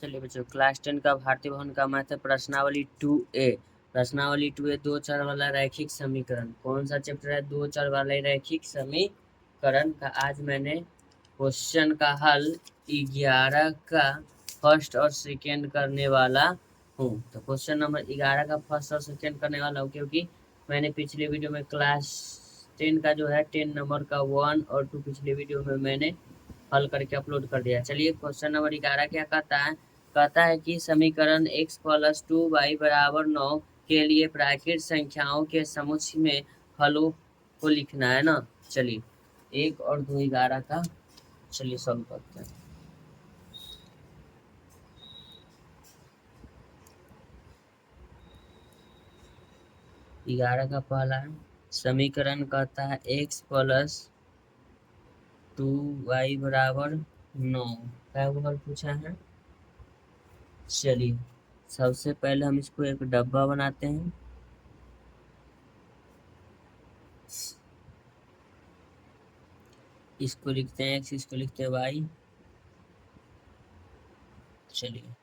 चलिए बच्चों, क्लास 10 का भारतीय भवन का मैथ है प्रश्नावली 2A। प्रश्नावली 2A दो चर वाला रैखिक समीकरण। कौन सा चैप्टर है? दो चर वाले रैखिक समीकरण का। आज मैंने क्वेश्चन का हल 11 का फर्स्ट और सेकेंड करने वाला हूँ। तो क्वेश्चन नंबर 11 का फर्स्ट और सेकेंड करने वाला हूँ, क्योंकि मैंने पिछले वीडियो में क्लास 10 का जो है 10 नंबर का 1 और 2 पिछले वीडियो में मैंने हल करके अपलोड कर दिया। चलिए क्वेश्चन नंबर 11 क्या कहता है? कहता है कि समीकरण x + 2y = 9 के लिए प्राकृत संख्याओं के समुच्चय में हलों को लिखना है ना। चलिए 1 और 2 11 का चलिए सॉल्व करते हैं। ग्यारह का पहला समीकरण कहता है x + 2y = 9। क्या वर्ड पूछा है? चलिए सबसे पहले हम इसको एक डब्बा बनाते हैं। इसको लिखते हैं x, इसको लिखते हैं y। चलिए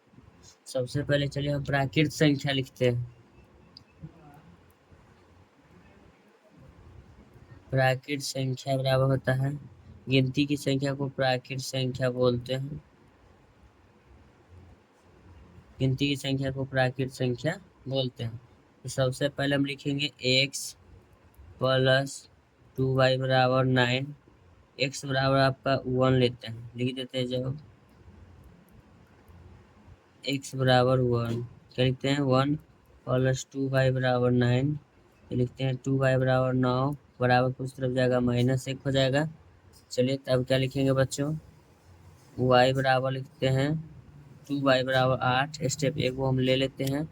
सबसे पहले चलिए हम प्राकृत संख्या लिखते हैं। प्राकृत संख्या बराबर होता है, गिनती की संख्या को प्राकृत संख्या बोलते हैं। गिनती की संख्या को प्राकृत संख्या बोलते हैं। तो सबसे पहले हम लिखेंगे x + 2y = 9। x बराबर आपका 1 लेते हैं, लिख देते हैं। जब x बराबर 1 क्या लिखते हैं? 1 + 2y = 9। लिखते हैं 2y = 9 बराबर कुछ तरफ जाएगा -1 हो जाएगा। चलिए तब क्या लिखेंगे बच्चों? y बराबर लिखते हैं 2y = 8। स्टेप 1 को हम ले लेते हैं,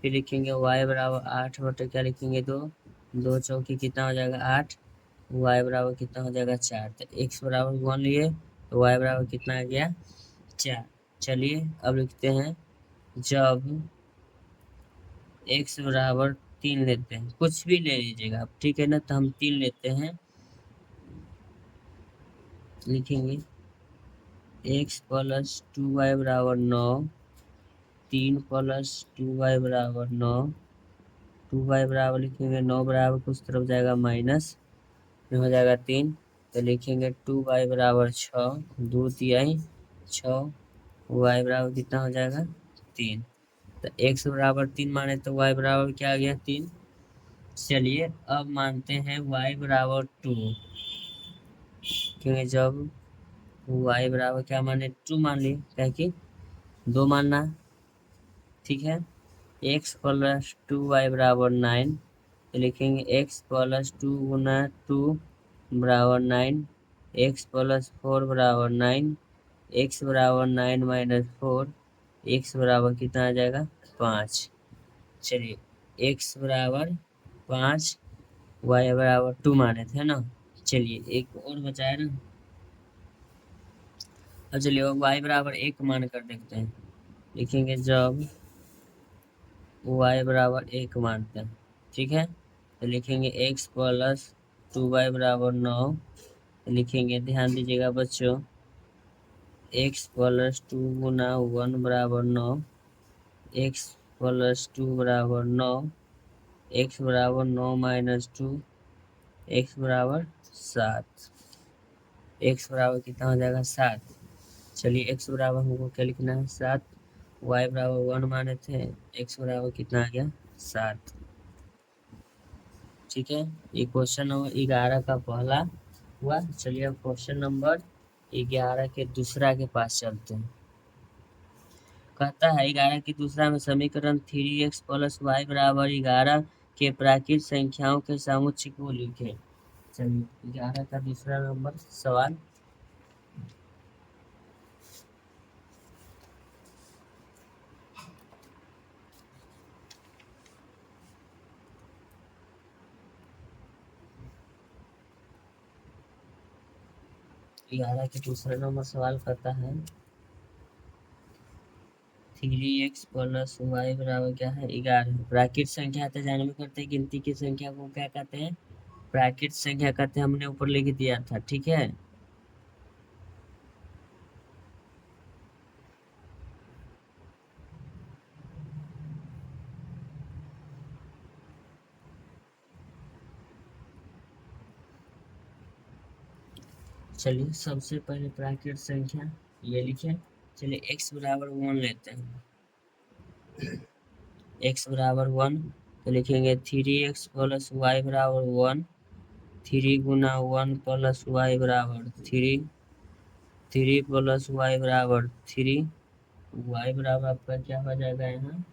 फिर लिखेंगे y = 8 बटे क्या लिखेंगे? 2। 2 चौकी कितना हो जाएगा? 8। y बराबर कितना हो जाएगा? 4। तो x बराबर 1 लिए तो y बराबर कितना आ गया? 4। चलिए अब लिखते हैं जब x बराबर 3 लेते हैं, कुछ भी ले लीजिएगा आप, ठीक है ना। तो हम 3 लेते हैं, लिखेंगे x + 2y = 9। 3 + 2y = 9। 2y बराबर लिखेंगे 9 बराबर कुछ तरफ जाएगा माइनस में हो जाएगा 3। तो लिखेंगे 2y = 6। 2 तिहाई 6। y बराबर कितना हो जाएगा? 3। तो x बराबर 3 माने तो y बराबर क्या आ गया? 3। चलिए अब मानते हैं y बराबर 2, क्योंकि जब y बराबर क्या माने? 2 मान ली, क्या कि 2 मानना, ठीक है। x + 2y = 9। तो लिखेंगे x + 2 × 2 = 9। x + 4 = 9। x बराबर 9 - 4। x बराबर कितना आ जाएगा? 5। चलिए x बराबर 5, y बराबर 2 माने थे ना। चलिए एक और बचा है ना। अब चलिए y बराबर 1 मान कर देखते हैं। लिखेंगे जब y बराबर 1 मानते हैं, ठीक है। तो लिखेंगे x + 2y = 9। लिखेंगे, ध्यान दीजिएगा बच्चों, x + 2 × 1 = 9। x + 2 = 9। x बराबर 9 - 2। x बराबर 7। x बराबर कितना हो जाएगा? 7। चलिए x बराबर हमको क्या लिखना है? 7। y बराबर 1 माने थे, x बराबर कितना आ गया? 7। ठीक है, ये क्वेश्चन नंबर 11 का पहला हुआ। चलिए अब क्वेश्चन नंबर 11 के दूसरा के पास चलते हैं। कहता है 11 की दूसरा में समीकरण 3x + y = 11 के प्राकृत संख्याओं के समुच्चय को लिखें। चलिए 11 का दूसरा नंबर सवाल। ग्यारह के दूसरा नंबर सवाल करता है 3x + y = क्या है? 11। प्राकृत संख्या तो जानवे करते हैं, गिनती की संख्या को क्या कहते हैं? प्राकृत संख्या कहते हैं, हमने ऊपर लिख दिया था, ठीक है। चलिए सबसे पहले प्राकृत संख्या ये लिखे। चलिए x बराबर 1 लेते हैं। x बराबर 1 तो लिखेंगे 3x प्लस वाई बराबर 1। 3 गुना 1 प्लस वाई बराबर 3। 3 प्लस वाई बराबर 3। वाई बराबर आपका क्या हो जाएगा यहाँ,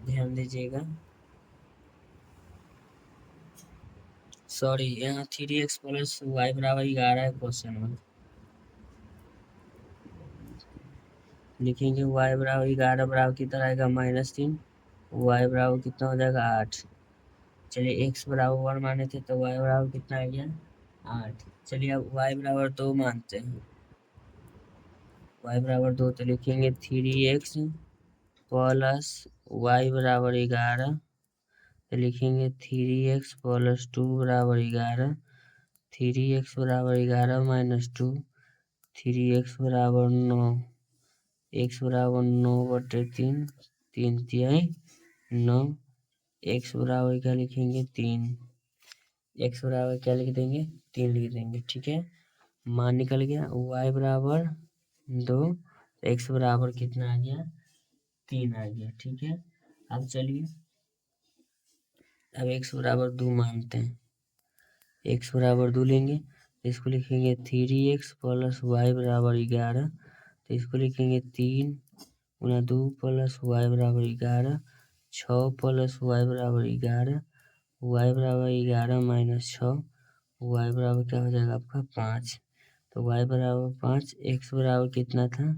ध्यान दीजिएगा, सॉरी यहाँ 3x प्लस वाई बराबर 11 है क्वेश्चन में। लिखेंगे y बराबर 11 बराबर कितना आएगा -3। y बराबर कितना हो जाएगा 8। चलिए x बराबर 1 माने थे तो y बराबर कितना आ गया 8। चलिए अब y बराबर 2 मानते हैं। y बराबर 2 तो लिखेंगे 3x प्लस y बराबर 11। तो लिखेंगे 3x प्लस 2 बराबर 11। 3x बराबर 11 माइनस 2। 3x बराबर 9। x बराबर 9/3। 3 तिहाई 9। x बराबर क्या लिखेंगे 3। x बराबर क्या लिख देंगे 3 लिख देंगे, ठीक है। मान निकल गया। y बराबर 2, x बराबर कितना आ गया 3 आ गया, ठीक है। अब चलिए अब x बराबर 2 मानते हैं। x बराबर 2 लेंगे, इसको लिखेंगे 3x प्लस वाई बराबर 11। तो इसको लिखेंगे 3 गुना 2 प्लस वाई बराबर 11। 6 प्लस वाई बराबर 11। वाई बराबर 11 माइनस 6। वाई बराबर क्या हो जाएगा आपका 5। तो वाई बराबर 5। एक्स बराबर कितना था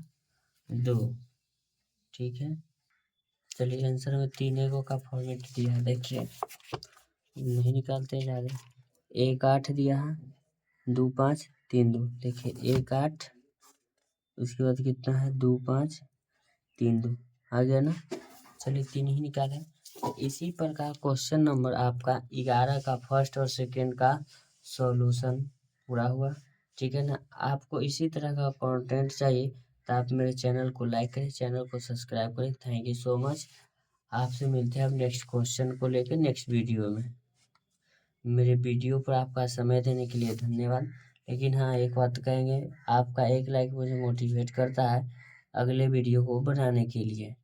2, ठीक है। चलिए आंसर में 3 एगो का फॉर्मेट दिया है, देखिए नहीं निकालते जा रहे। 1 8 दिया है, 2 5 3 2। देखिए 1 8, उसके बाद कितना है 2 5 3 2 आ गया ना। चलिए 3 ही निकाले। तो इसी प्रकार क्वेश्चन नंबर आपका 11 का फर्स्ट और सेकंड का सॉल्यूशन पूरा हुआ, ठीक है ना। आपको इसी तरह का कंटेंट चाहिए तो आप मेरे चैनल को लाइक करें, चैनल को सब्सक्राइब करें। Thank you so much. आपसे मिलते हैं अब नेक्स्ट क्वेश्चन को लेकर नेक्स्ट वीडियो में। मेरे वीडियो पर आपका समय देने के लिए धन्यवाद। लेकिन हाँ एक बात कहेंगे, आपका एक लाइक मुझे मोटिवेट करता है अगले वीडियो को बनाने के लिए।